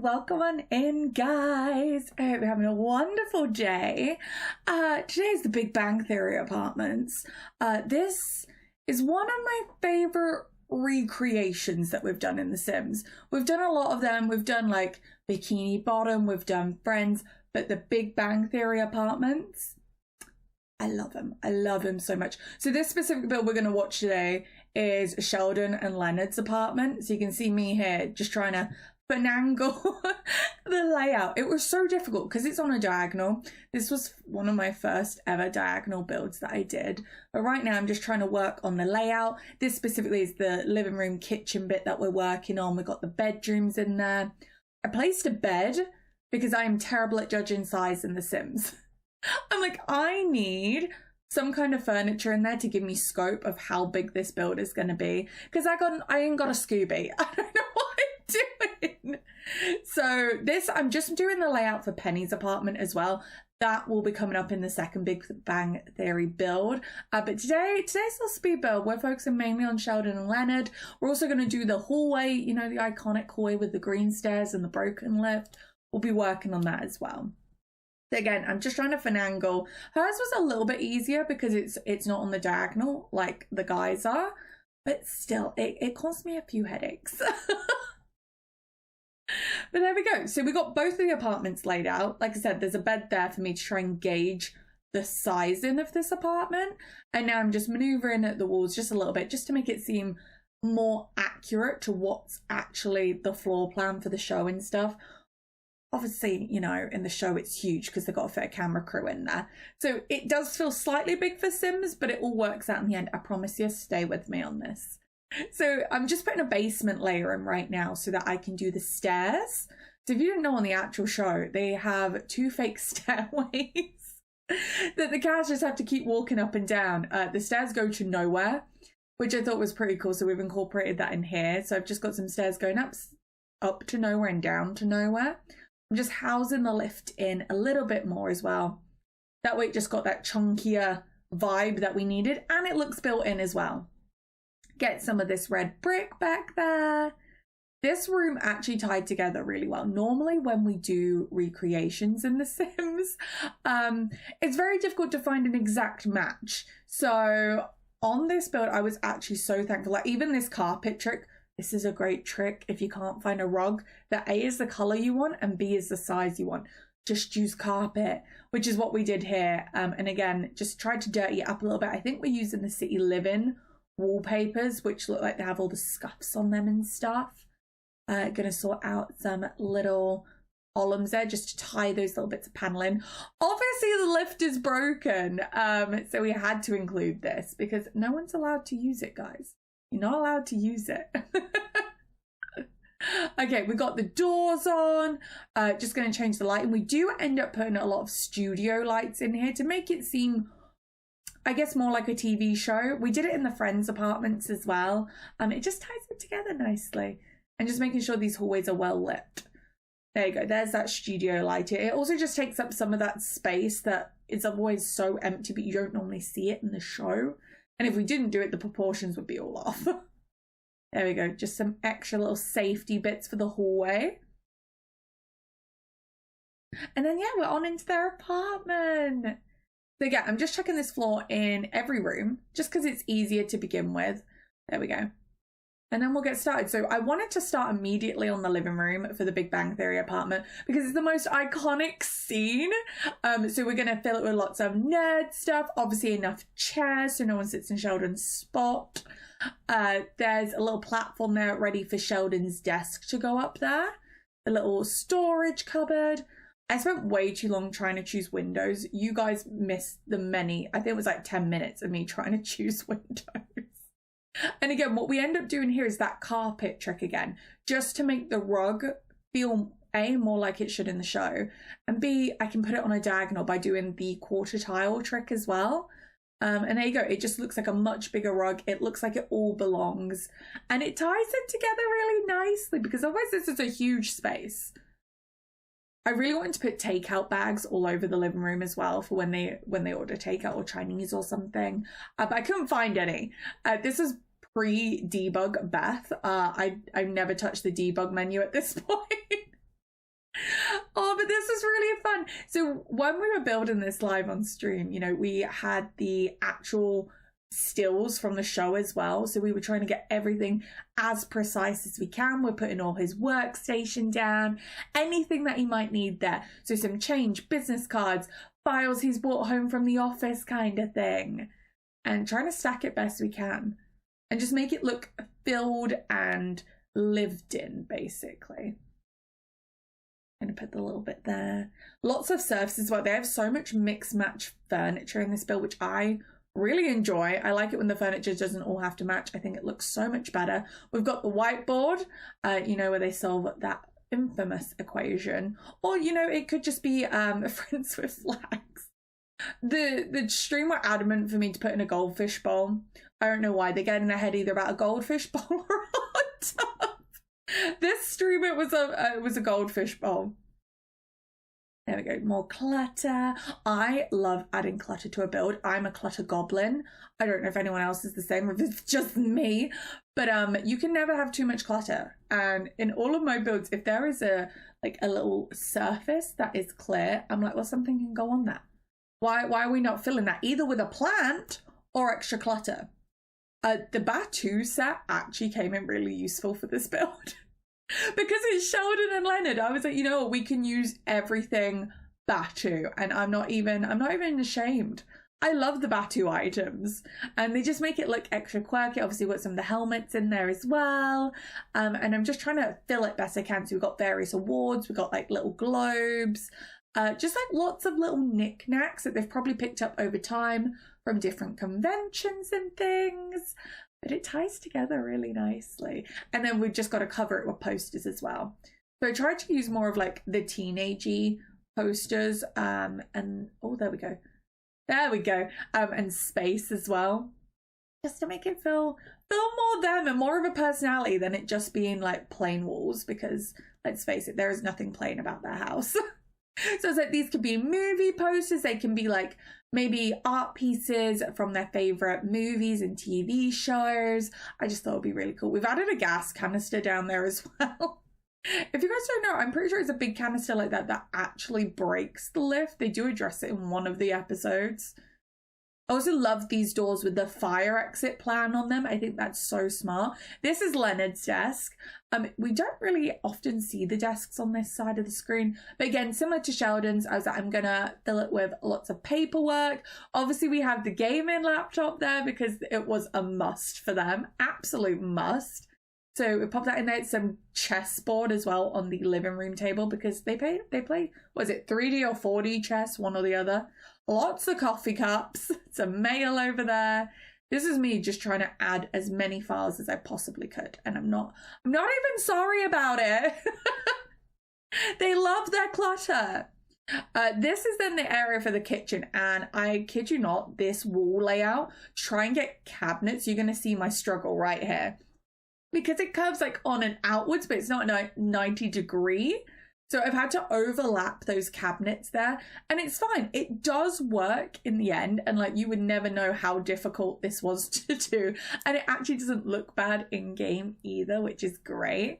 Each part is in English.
welcome on in, guys. I hope you're having a wonderful day. Today is the Big Bang Theory apartments. This is one of my favorite recreations that we've done in The Sims. We've done a lot of them. We've done like Bikini Bottom, we've done Friends, but the Big Bang Theory apartments, I love them. I love them so much. So this specific build we're going to watch today is Sheldon and Lenord's apartment. So you can see me here just trying to finagle the layout. It was so difficult because it's on a diagonal. This was one of my first ever diagonal builds that I did. But right now I'm just trying to work on the layout. This specifically is the living room kitchen bit that we're working on. We've got the bedrooms in there. I placed a bed because I am terrible at judging size in The Sims. I'm like, I need some kind of furniture in there to give me scope of how big this build is going to be. Because I ain't got a Scooby. I don't know what I'm doing. So this, I'm just doing the layout for Penny's apartment as well. That will be coming up in the second Big Bang Theory build. But today's little speed build, we're focusing mainly on Sheldon and Lenord. We're also going to do the hallway, you know, the iconic hallway with the green stairs and the broken lift. We'll be working on that as well. Again, I'm just trying to finagle. Hers was a little bit easier because it's not on the diagonal like the guys are, but still, it caused me a few headaches. But there we go. So we got both of the apartments laid out. Like I said, there's a bed there for me to try and gauge the sizing of this apartment. And now I'm just maneuvering at the walls just a little bit just to make it seem more accurate to what's actually the floor plan for the show and stuff. Obviously, you know, in the show it's huge because they've got to fit a camera crew in there. So it does feel slightly big for Sims, but it all works out in the end. I promise you, stay with me on this. So I'm just putting a basement layer in right now so that I can do the stairs. So if you didn't know, on the actual show, they have 2 fake stairways that the characters have to keep walking up and down. The stairs go to nowhere, which I thought was pretty cool. So we've incorporated that in here. So I've just got some stairs going up to nowhere and down to nowhere. I'm just housing the lift in a little bit more as well. That way it just got that chunkier vibe that we needed, and it looks built in as well. Get some of this red brick back there. This room actually tied together really well. Normally when we do recreations in The Sims, it's very difficult to find an exact match. So on this build, I was actually so thankful. Like even this carpet trick, this is a great trick if you can't find a rug that A is the color you want and B is the size you want. Just use carpet, which is what we did here. And again, just tried to dirty it up a little bit. I think we're using the City Living wallpapers, which look like they have all the scuffs on them and stuff. Gonna sort out some little columns there just to tie those little bits of paneling. Obviously the lift is broken, so we had to include this because no one's allowed to use it, guys. You're not allowed to use it. Okay, we got the doors on. Just going to change the lighting. We do end up putting a lot of studio lights in here to make it seem, I guess, more like a TV show. We did it in the Friends apartments as well. It just ties it together nicely. And just making sure these hallways are well lit. There you go. There's that studio light. It also just takes up some of that space that is otherwise so empty, but you don't normally see it in the show. And if we didn't do it, the proportions would be all off. There we go. Just some extra little safety bits for the hallway. And then, yeah, we're on into their apartment. So again, I'm just checking this floor in every room just because it's easier to begin with. There we go. And then we'll get started. So I wanted to start immediately on the living room for the Big Bang Theory apartment because it's the most iconic scene. So we're going to fill it with lots of nerd stuff. Obviously enough chairs so no one sits in Sheldon's spot. There's a little platform there ready for Sheldon's desk to go up there. A little storage cupboard. I spent way too long trying to choose windows. You guys missed the many. I think it was like 10 minutes of me trying to choose windows. And again, what we end up doing here is that carpet trick again, just to make the rug feel A, more like it should in the show, and B, I can put it on a diagonal by doing the quarter tile trick as well. And there you go. It just looks like a much bigger rug. It looks like it all belongs, and it ties it together really nicely because otherwise this is a huge space. I really wanted to put takeout bags all over the living room as well for when they order takeout or Chinese or something, but I couldn't find any. This is pre-debug Beth. I've never touched the debug menu at this point. Oh, but this was really fun. So when we were building this live on stream, you know, we had the actual stills from the show as well. So we were trying to get everything as precise as we can. We're putting all his workstation down, anything that he might need there. So some change, business cards, files he's brought home from the office kind of thing. And trying to stack it best we can. And just make it look filled and lived in, basically. I'm going to put the little bit there. Lots of surfaces. Well, they have so much mix match furniture in this build, which I really enjoy. I like it when the furniture doesn't all have to match. I think it looks so much better. We've got the whiteboard, you know, where they solve that infamous equation. Or, you know, it could just be friends with flags. The stream were adamant for me to put in a goldfish bowl. I don't know why. They're getting their head either about a goldfish bowl or a hot tub. This stream, it was a goldfish bowl. There we go. More clutter. I love adding clutter to a build. I'm a clutter goblin. I don't know if anyone else is the same or if it's just me, but you can never have too much clutter. And in all of my builds, if there is a little surface that is clear, I'm like, well, something can go on that. Why are we not filling that either with a plant or extra clutter? The Batu set actually came in really useful for this build. Because it's Sheldon and Lenord. I was like, you know what, we can use everything Batu, and I'm not even ashamed. I love the Batu items, and they just make it look extra quirky. Obviously, we've got some of the helmets in there as well, and I'm just trying to fill it best I can. So we've got various awards, we've got like little globes, just like lots of little knickknacks that they've probably picked up over time from different conventions and things. But it ties together really nicely. And then we've just got to cover it with posters as well. So I tried to use more of like the teenagey posters, and oh, there we go. And space as well. Just to make it feel more them and more of a personality than it just being like plain walls, because let's face it, there is nothing plain about their house. So it's like these could be movie posters, they can be like maybe art pieces from their favorite movies and TV shows. I just thought it'd be really cool. We've added a gas canister down there as well. If you guys don't know, I'm pretty sure it's a big canister like that actually breaks the lift. They do address it in one of the episodes. I also love these doors with the fire exit plan on them. I think that's so smart. This is Lenord's desk. We don't really often see the desks on this side of the screen. But again, similar to Sheldon's, I was like, I'm going to fill it with lots of paperwork. Obviously, we have the gaming laptop there because it was a must for them. Absolute must. So we popped that in there. Some chessboard as well on the living room table because they play, was it 3D or 4D chess, one or the other. Lots of coffee cups, some mail over there. This is me just trying to add as many files as I possibly could. And I'm not even sorry about it. They love their clutter. This is then the area for the kitchen. And I kid you not, this wall layout, try and get cabinets. You're going to see my struggle right here. Because it curves like on and outwards, but it's not 90 degree. So I've had to overlap those cabinets there, and it's fine. It does work in the end, and like you would never know how difficult this was to do. And it actually doesn't look bad in game either, which is great.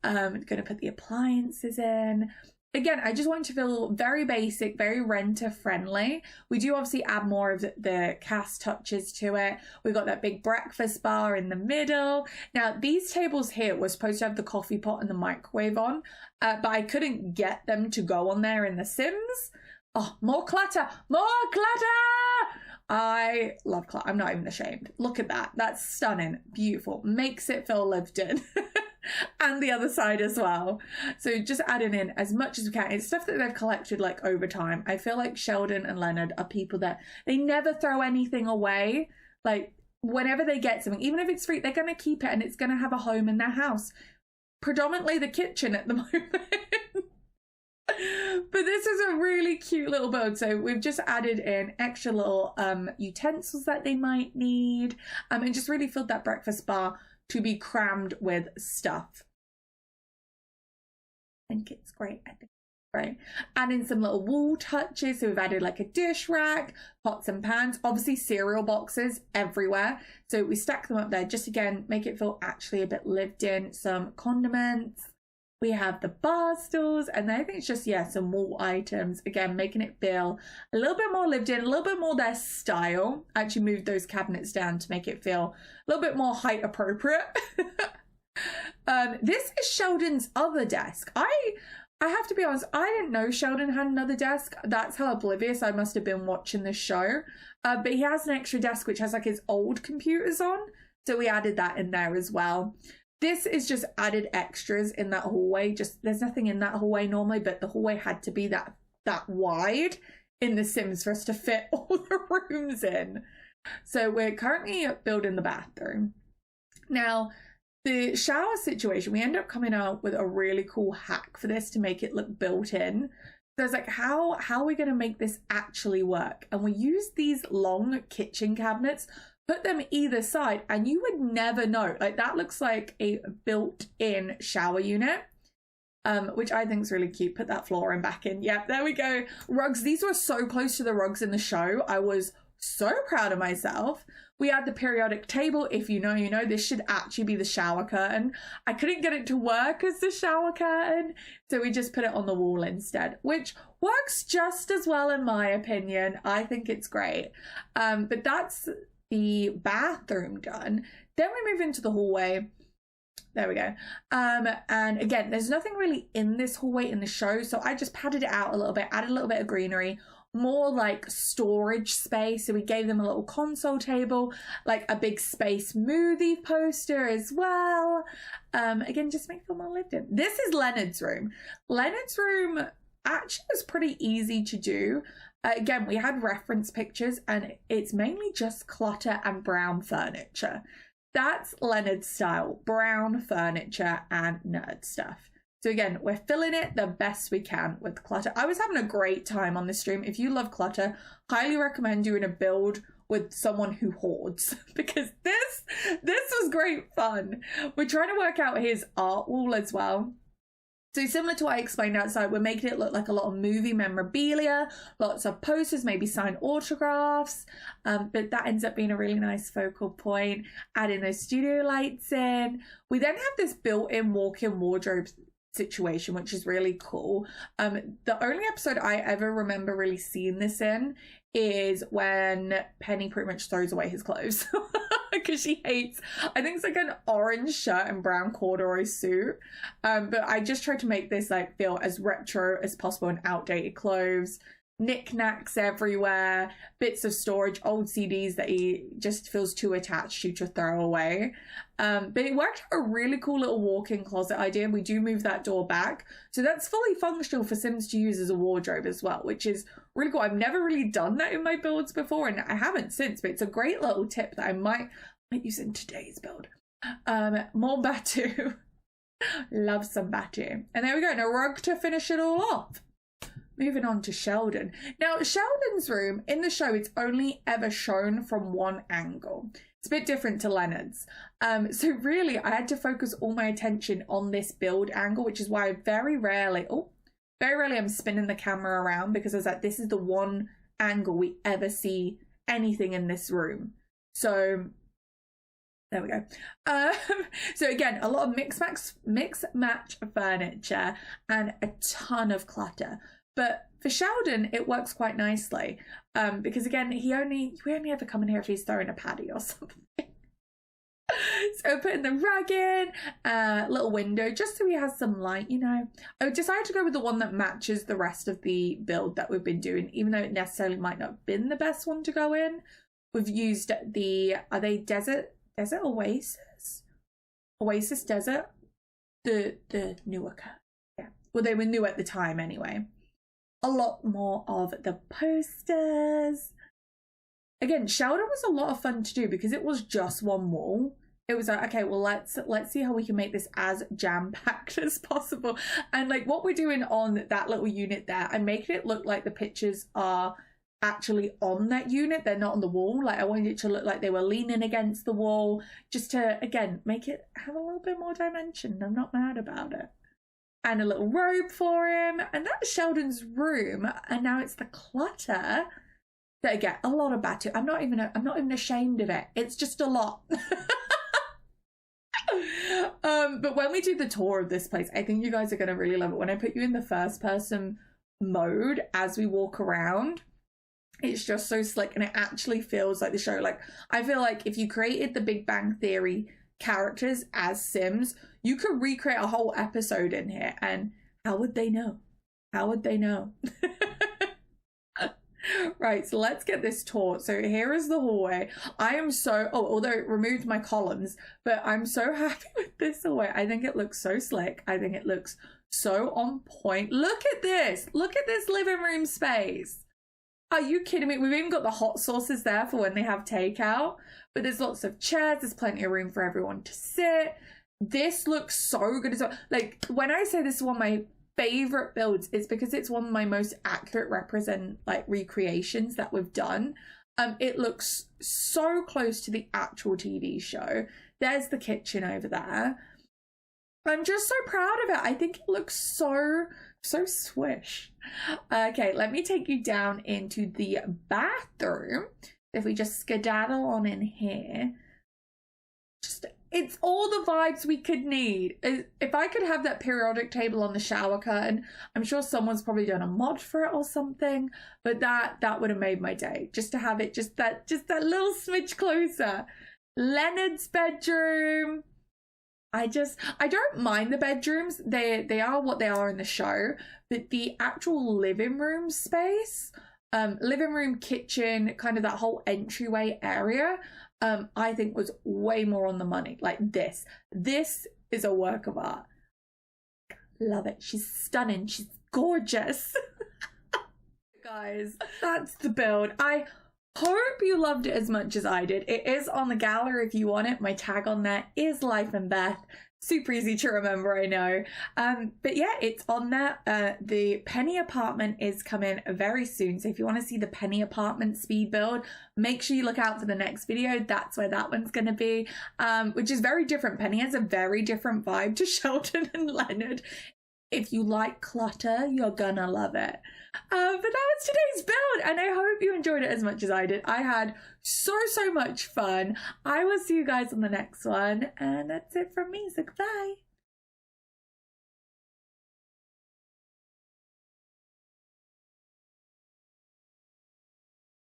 I'm going to put the appliances in. Again, I just want to feel very basic, very renter friendly. We do obviously add more of the cast touches to it. We've got that big breakfast bar in the middle. Now, these tables here were supposed to have the coffee pot and the microwave on, but I couldn't get them to go on there in The Sims. Oh, more clutter, more clutter! I love clutter. I'm not even ashamed. Look at that. That's stunning. Beautiful. Makes it feel lived in. And the other side as well. So just adding in as much as we can. It's stuff that they've collected like over time. I feel like Sheldon and Lenord are people that they never throw anything away. Like whenever they get something, even if it's free, they're going to keep it and it's going to have a home in their house. Predominantly the kitchen at the moment. But this is a really cute little build. So we've just added in extra little utensils that they might need, and just really filled that breakfast bar to be crammed with stuff. I think it's great. I think it's great. Adding some little wall touches. So we've added like a dish rack, pots and pans, obviously cereal boxes everywhere. So we stack them up there just again, make it feel actually a bit lived in. Some condiments. We have the bar stools, and I think it's just, yeah, some wall items. Again, making it feel a little bit more lived in, a little bit more their style. Actually moved those cabinets down to make it feel a little bit more height appropriate. This is Sheldon's other desk. I have to be honest, I didn't know Sheldon had another desk. That's how oblivious I must have been watching this show. But he has an extra desk which has like his old computers on. So we added that in there as well. This is just added extras in that hallway. Just there's nothing in that hallway normally, but the hallway had to be that wide in The Sims for us to fit all the rooms in. So we're currently building the bathroom. Now, the shower situation, we end up coming out with a really cool hack for this to make it look built in. So it's like, how are we going to make this actually work? And we use these long kitchen cabinets, put them either side, and you would never know. Like, that looks like a built-in shower unit, which I think is really cute. Put that flooring back in. Yep, there we go. Rugs. These were so close to the rugs in the show. I was so proud of myself. We had the periodic table. If you know, you know. This should actually be the shower curtain. I couldn't get it to work as the shower curtain, so we just put it on the wall instead, which works just as well in my opinion. I think it's great. But that's the bathroom done. Then we move into the hallway. There we go. And again, there's nothing really in this hallway in the show, so I just padded it out a little bit, added a little bit of greenery, more like storage space. So we gave them a little console table, like a big space movie poster as well. Again, just make them more lived in. This is Lenord's room. Lenord's room actually was pretty easy to do. Again, we had reference pictures, and it's mainly just clutter and brown furniture. That's Lenord's style, brown furniture and nerd stuff. So again, we're filling it the best we can with clutter. I was having a great time on this stream. If you love clutter, highly recommend doing a build with someone who hoards, because this was great fun. We're trying to work out his art wall as well. So similar to what I explained outside, we're making it look like a lot of movie memorabilia, lots of posters, maybe signed autographs, but that ends up being a really nice focal point. Adding those studio lights in. We then have this built-in walk-in wardrobe situation, which is really cool. The only episode I ever remember really seeing this in is when Penny pretty much throws away his clothes. Because she hates, I think it's like an orange shirt and brown corduroy suit, but I just tried to make this like feel as retro as possible and outdated clothes, knickknacks everywhere, bits of storage, old CDs that he just feels too attached to throw away. But it worked out a really cool little walk-in closet idea. We do move that door back, so that's fully functional for Sims to use as a wardrobe as well, which is really cool. I've never really done that in my builds before, and I haven't since, but it's a great little tip that I might use in today's build. More Batu. Love some Batu. And there we go, and a rug to finish it all off. Moving on to Sheldon. Now, Sheldon's room in the show, it's only ever shown from one angle. It's a bit different to Lenord's. So really, I had to focus all my attention on this build angle, which is why I very rarely I'm spinning the camera around, because I was like, this is the one angle we ever see anything in this room. So there we go. So again, a lot of mix match furniture and a ton of clutter. But for Sheldon, it works quite nicely, because again, we only ever come in here if he's throwing a paddy or something. So putting the rug in, little window, just so he has some light, you know. I decided to go with the one that matches the rest of the build that we've been doing, even though it necessarily might not have been the best one to go in. We've used are they Desert Oasis? Oasis Desert? The newer cut. Yeah. Well, they were new at the time anyway. A lot more of the posters. Again, Sheldon was a lot of fun to do because it was just one wall. It was like, okay, well, let's see how we can make this as jam-packed as possible. And like what we're doing on that little unit there, I'm making it look like the pictures are actually on that unit. They're not on the wall. Like I wanted it to look like they were leaning against the wall, just to, again, make it have a little bit more dimension. I'm not mad about it. And a little robe for him. And that's Sheldon's room. And now it's the clutter that I get a lot of Batu. I'm not even ashamed of it. It's just a lot. But when we do the tour of this place, I think you guys are going to really love it. When I put you in the first person mode as we walk around, it's just so slick, and it actually feels like the show. Like, I feel like if you created the Big Bang Theory characters as Sims, you could recreate a whole episode in here, and how would they know? How would they know? Right, so let's get this tour. So here is the hallway. I am so, although it removed my columns, but I'm so happy with this hallway. I think it looks so slick. I think it looks so on point. Look at this. Look at this living room space. Are you kidding me? We've even got the hot sauces there for when they have takeout. But there's lots of chairs. There's plenty of room for everyone to sit. This looks so good as well. Like, when I say this is one of my favorite builds, it's because it's one of my most accurate recreations that we've done. It looks so close to the actual TV show. There's the kitchen over there. I'm just so proud of it. I think it looks so swish. Okay, let me take you down into the bathroom. If we just skedaddle on in here, it's all the vibes we could need. If I could have that periodic table on the shower curtain, I'm sure someone's probably done a mod for it or something, but that would have made my day. Just to have it just that little smidge closer. Lenord's bedroom. I don't mind the bedrooms. They are what they are in the show, but the actual living room space, living room, kitchen, kind of that whole entryway area, I think was way more on the money. Like this is a work of art. Love it. She's stunning. She's gorgeous. Guys, that's the build. I hope you loved it as much as I did. It is on the gallery if you want it. My tag on there is Lifeandbeth. Super easy to remember, I know. But yeah, it's on there. The Penny apartment is coming very soon. So if you want to see the Penny apartment speed build, make sure you look out for the next video. That's where that one's going to be, which is very different. Penny has a very different vibe to Sheldon and Lenord. If you like clutter, you're gonna love it. But that was today's build, and I hope you enjoyed it as much as I did. I had so much fun. I will see you guys on the next one, and that's it from me, so goodbye.